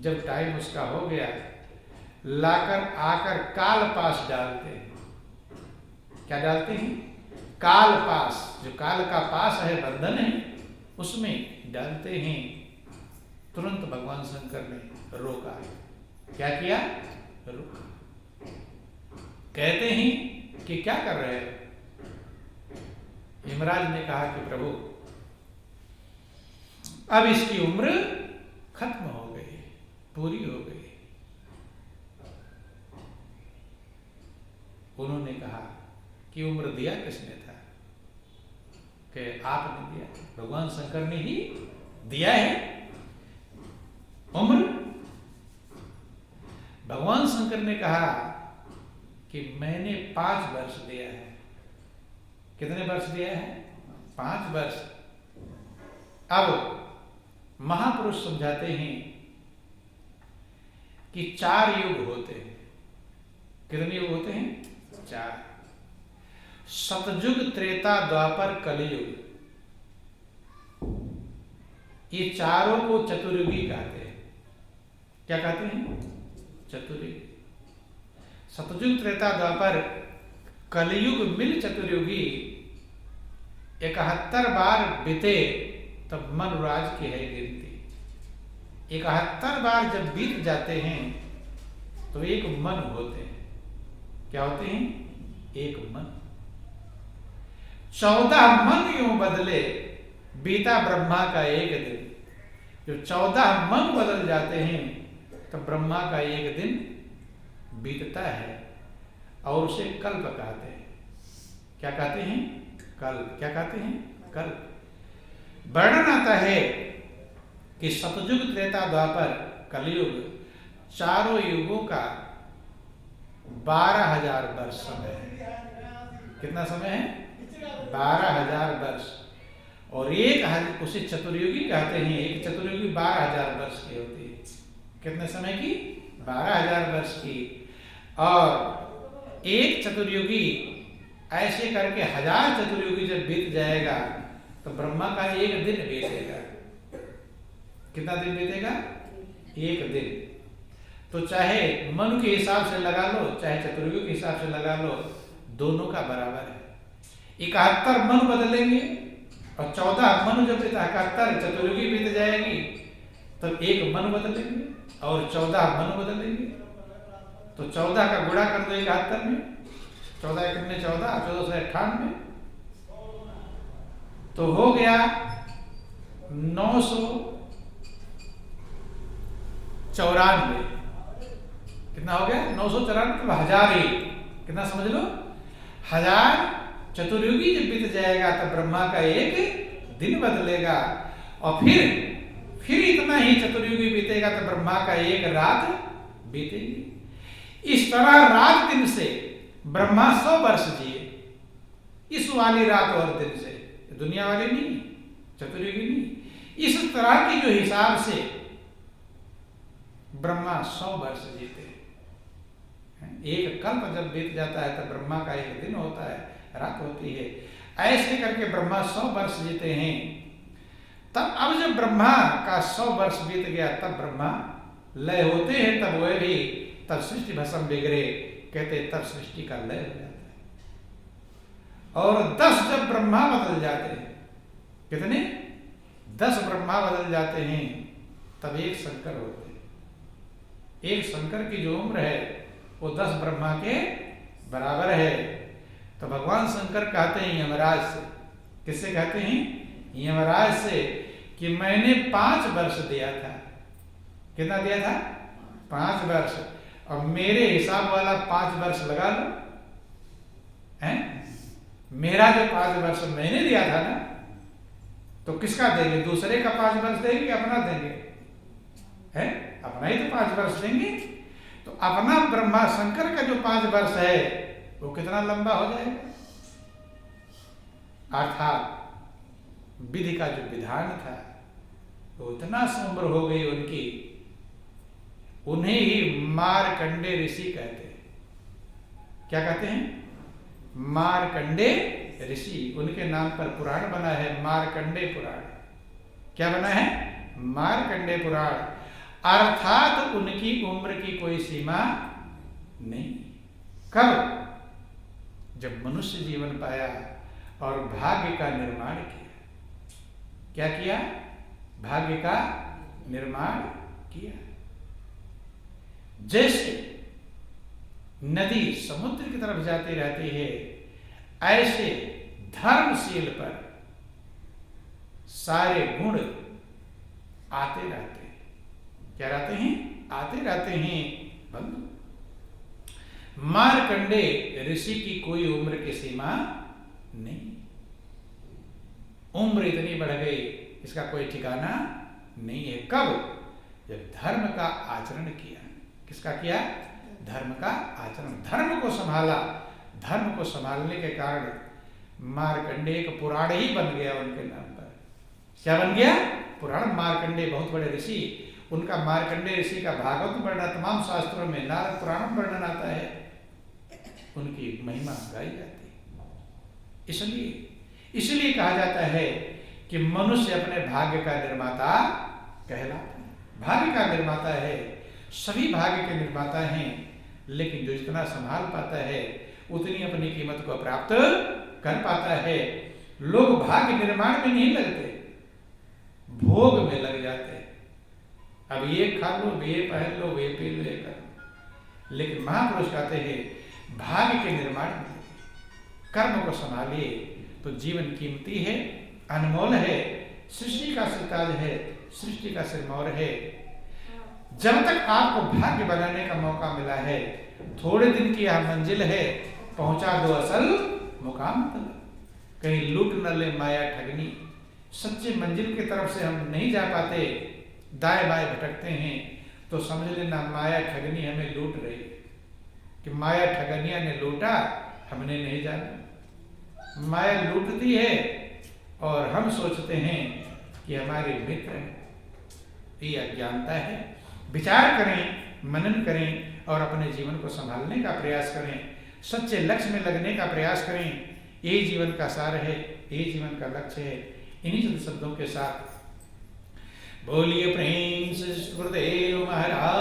जब टाइम उसका हो गया, लाकर आकर काल पास डालते हैं। क्या डालते हैं? काल पास, जो काल का पास है, बंधन है, उसमें डालते हैं। तुरंत भगवान शंकर ने रोका। क्या किया? रोका। कहते हैं कि क्या कर रहे हो? यमराज ने कहा कि प्रभु, अब इसकी उम्र खत्म हो गई, पूरी हो गई। उन्होंने कहा कि उम्र दिया किसने था? कि आपने दिया। भगवान शंकर ने ही दिया है उम्र। भगवान शंकर ने कहा कि मैंने 5 वर्ष दिया है। कितने वर्ष दिया है? 5 वर्ष। अब महापुरुष समझाते हैं कि 4 युग होते हैं। कितने युग होते हैं? 4। सतयुग, त्रेता, द्वापर, कलियुग, ये चारों को चतुर्युगी कहते हैं। क्या कहते हैं? चतुर्युगी। सतयुग, त्रेता, द्वापर, कलियुग मिल चतुर्युगी 71 बार बीते तब मनुराज की है गिनती। 71 बार जब बीत जाते हैं तो एक मन होते हैं। क्या होते हैं? एक मन। 14 मन यूं बदले, बीता ब्रह्मा का एक दिन। जो 14 मन बदल जाते हैं तो ब्रह्मा का एक दिन बीतता है और उसे कल्प कहते हैं। क्या कहते हैं? कल्प। क्या कहते हैं? कल्प। वर्णन आता है कि सतयुग, त्रेता, द्वापर, कलियुग, चारों युगों का 12,000 वर्ष समय है। कितना समय है? 12,000 वर्ष। और उसे चतुर्युगी कहते हैं। एक चतुर्युगी 12,000 वर्ष की होती है। कितने समय की? 12,000 वर्ष की। और एक चतुर्युगी ऐसे करके 1000 चतुर्युगी जब बीत जाएगा तो ब्रह्मा का एक दिन बीतेगा। कितना दिन बीतेगा? एक दिन। तो चाहे मन के हिसाब से लगा लो, चाहे चतुर्युगी के हिसाब से लगा लो, दोनों का बराबर है। 71 मन बदलेंगे और 14 मन जब 71 चतुर्युगी बीत जाएगी तब एक मन बदलेंगे और 14 मन बदलेंगे। तो 14 का गुणा कर दो 71 में। 14 कितने? 14, 14 से 98, तो हो गया 994। कितना हो गया? 994 तो 1000 ही। कितना समझ लो? 1000 चतुर्युगी जब बीत जाएगा तब ब्रह्मा का एक दिन बदलेगा और फिर इतना ही चतुर्युगी बीतेगा तो ब्रह्मा का एक रात बीतेगी। इस तरह रात दिन से ब्रह्मा 100 वर्ष जिए। इस वाली रात और दिन से, दुनिया वाले नहीं, चतुर्युगी नहीं। इस तरह की जो हिसाब से ब्रह्मा 100 वर्ष जीते। एक कल्प जब बीत जाता है तब ब्रह्मा का एक दिन होता है, रात होती है। ऐसे करके ब्रह्मा 100 वर्ष जीते हैं। तब अब जब ब्रह्मा का 100 वर्ष बीत गया तब ब्रह्मा लय होते हैं। तब वह भी, तब सृष्टि भस्म बिगड़े, कहते तब सृष्टि का लय हो जाता है। और 10 जब ब्रह्मा बदल जाते हैं, कितने? 10 ब्रह्मा बदल जाते हैं तब एक शंकर होते हैं। एक शंकर की जो उम्र है वो 10 ब्रह्मा के बराबर है। तो भगवान शंकर कहते हैं यमराज से। किससे कहते हैं? यमराज से कि मैंने 5 वर्ष दिया था। कितना दिया था? 5 वर्ष। और मेरे हिसाब वाला 5 वर्ष लगा लो। हैं? मेरा जो 5 वर्ष मैंने दिया था ना, तो किसका देंगे? दूसरे का 5 वर्ष देंगे, अपना देंगे? है? अपना ही तो 5 वर्ष देंगे। तो अपना ब्रह्मा शंकर का जो 5 वर्ष है वो कितना लंबा हो जाएगा? अर्थात विधि का जो विधान था वो इतना उम्र हो गई उनकी, उन्हें ही मारकंडे ऋषि कहते हैं। क्या कहते हैं? मारकंडे ऋषि। उनके नाम पर पुराण बना है, मारकंडे पुराण। क्या बना है? मारकंडे पुराण। अर्थात उनकी उम्र की कोई सीमा नहीं। कब? जब मनुष्य जीवन पाया और भाग्य का निर्माण किया। क्या किया? भाग्य का निर्माण किया। जैसे नदी समुद्र की तरफ जाती रहती है, ऐसे धर्मशील पर सारे गुण आते रहते हैं। क्या रहते हैं? आते रहते हैं बंधु। मार्कंडे ऋषि की कोई उम्र की सीमा नहीं। उम्र इतनी बढ़ गई, इसका कोई ठिकाना नहीं है। कब? जब धर्म का आचरण किया। किसका किया? धर्म का आचरण। धर्म को संभाला। धर्म को संभालने के कारण मार्कंडे एक पुराण ही बन गया उनके नाम पर। क्या बन गया? पुराण। मार्कंडे बहुत बड़े ऋषि, उनका मार्कंडे ऋषि का भागवत वर्णन तमाम शास्त्रों में, नारद पुराण में वर्णन आता है, उनकी महिमा गाई जाती है। इसलिए कहा जाता है कि मनुष्य अपने भाग्य का निर्माता कहलाता है। भाग्य का निर्माता है, सभी भाग्य के निर्माता हैं, लेकिन जो जितना संभाल पाता है उतनी अपनी कीमत को प्राप्त कर पाता है। लोग भाग्य निर्माण में नहीं लगते, भोग में लग जाते हैं। अब ये खा लो, ये पहन लो, ये पी लो, ये कर लो। लेकिन महापुरुष कहते हैं भाग्य के निर्माण में कर्म को संभालिए तो जीवन कीमती है, अनमोल है, सृष्टि का सिरताज है, सृष्टि का सिरमौर है। जब तक आपको भाग्य बनाने का मौका मिला है, थोड़े दिन की यह मंजिल है, पहुंचा दो असल मुकाम तक। कहीं लूट न ले माया ठगनी। सच्ची मंजिल की तरफ से हम नहीं जा पाते, दाएं बाएं भटकते हैं, तो समझ लेना माया ठगनी हमें लूट रही है। कि माया ठगनिया ने लूटा, हमने नहीं जाना। माया लूटती है और हम सोचते हैं कि हमारे मित्र हैं। ये अज्ञानता है। विचार करें, मनन करें और अपने जीवन को संभालने का प्रयास करें। सच्चे लक्ष्य में लगने का प्रयास करें। यही जीवन का सार है, यही जीवन का लक्ष्य है। इन्हीं शब्दों के साथ बोलिए प्रेम से गुरुदेव महाराज